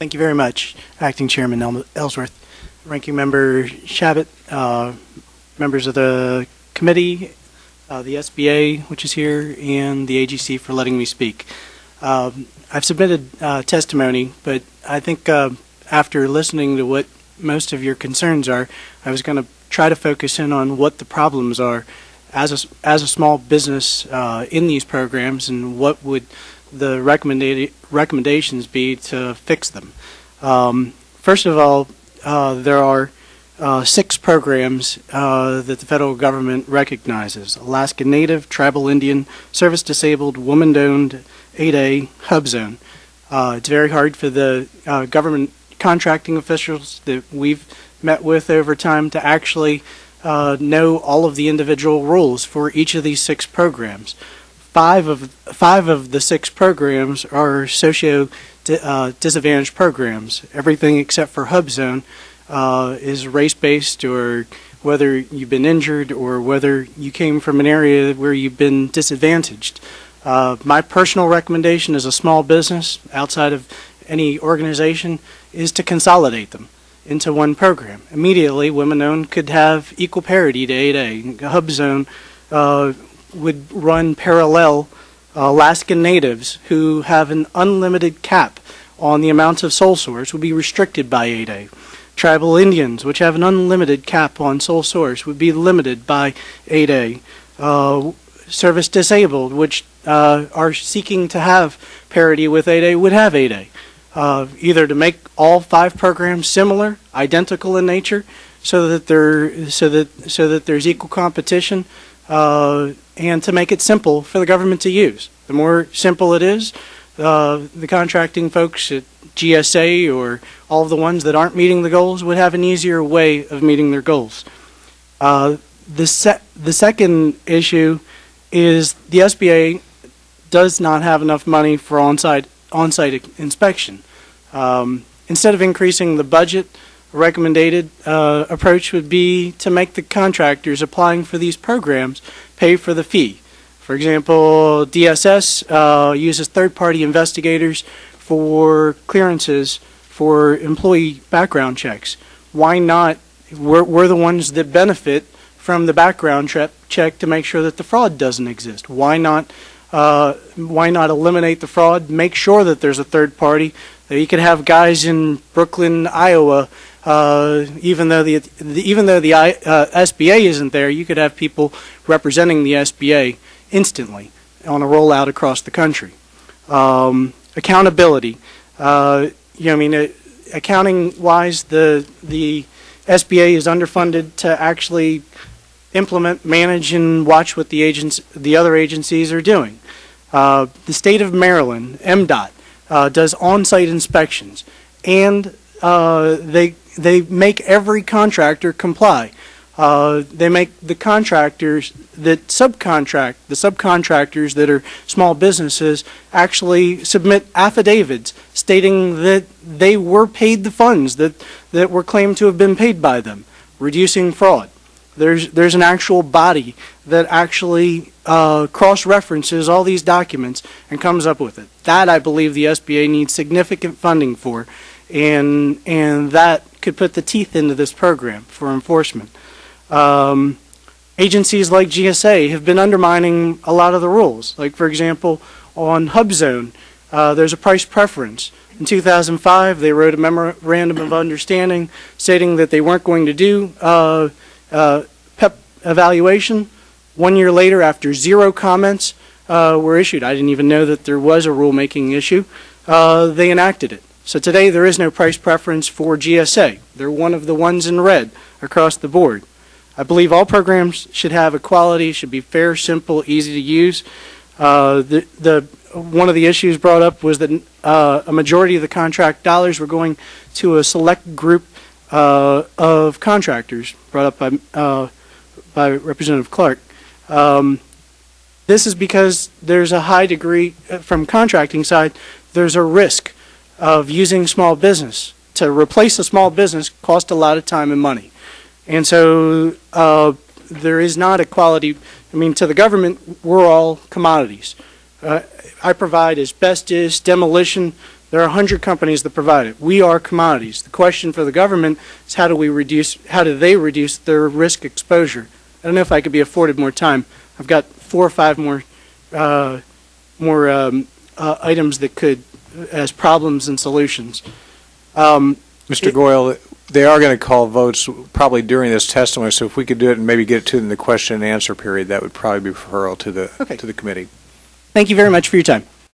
Thank you very much, Acting Chairman Ellsworth, Ranking Member Shabbat, members of the committee, the SBA, which is here, and the AGC for letting me speak. I've submitted testimony, but I think after listening to what most of your concerns are, I was going to try to focus in on what the problems are as a small business in these programs, and what would the recommendations be to fix them. First of all, there are 6 programs that the federal government recognizes: Alaska Native, Tribal Indian, Service Disabled, Woman-Owned, 8A, Hub Zone. It's very hard for the government contracting officials that we've met with over time to actually know all of the individual rules for each of these 6 programs. Five of the 6 programs are disadvantaged programs. Everything except for Hub Zone is race-based, or whether you've been injured or whether you came from an area where you've been disadvantaged. My personal recommendation as a small business outside of any organization is to consolidate them into one program. Immediately, women-owned could have equal parity to 8A. Hub Zone would run parallel Alaskan Natives, who have an unlimited cap on the amount of sole source, would be restricted by 8A. Tribal Indians, which have an unlimited cap on sole source, would be limited by 8A. Service Disabled, which are seeking to have parity with 8A, would have 8A. Either to make all 5 programs similar, identical in nature, so that there's equal competition, and to make it simple for the government to use. The more simple it is, the contracting folks at GSA or all of the ones that aren't meeting the goals would have an easier way of meeting their goals. The second issue is the SBA does not have enough money for on-site inspection. Instead of increasing the budget, a recommended approach would be to make the contractors applying for these programs pay for the fee. For example, DSS uses third-party investigators for clearances for employee background checks. Why not? We're the ones that benefit from the background check to make sure that the fraud doesn't exist. Why not eliminate the fraud? Make sure that there's a third party. You could have guys in Brooklyn, Iowa. Even though the SBA isn't there, you could have people representing the SBA instantly on a rollout across the country. Accountability. Accounting-wise, the SBA is underfunded to actually implement, manage, and watch what the other agencies are doing. The state of Maryland, MDOT, does on-site inspections, and they make every contractor comply. They make the contractors that subcontract, the subcontractors that are small businesses, actually submit affidavits stating that they were paid the funds that were claimed to have been paid by them, reducing fraud. There's an actual body that actually cross-references all these documents and comes up with it. That, I believe, the SBA needs significant funding for, and that could put the teeth into this program for enforcement. Agencies like GSA have been undermining a lot of the rules. Like, for example, on Hub Zone, there's a price preference. In 2005, they wrote a memorandum of understanding stating that they weren't going to do PEP evaluation. 1 year later, after 0 comments were issued, I didn't even know that there was a rulemaking issue, they enacted it. So today there is no price preference for GSA. They're one of the ones in red across the board. I believe all programs should have equality, should be fair, simple, easy to use. One of the issues brought up was that a majority of the contract dollars were going to a select group of contractors, brought up by Representative Clark. This is because there's a high degree, from contracting side, there's a risk of using small business. To replace a small business costs a lot of time and money. And so there is not equality. I mean, to the government, we're all commodities. I provide asbestos, demolition There are 100 companies that provide it. We are commodities. The question for the government is how do they reduce their risk exposure? I don't know if I could be afforded more time. I've got 4 or 5 more items that could, as problems and solutions. Mr. Goel, they are going to call votes probably during this testimony, so if we could do it and maybe get it to them in the question and answer period, that would probably be preferable to the committee. Thank you very much for your time.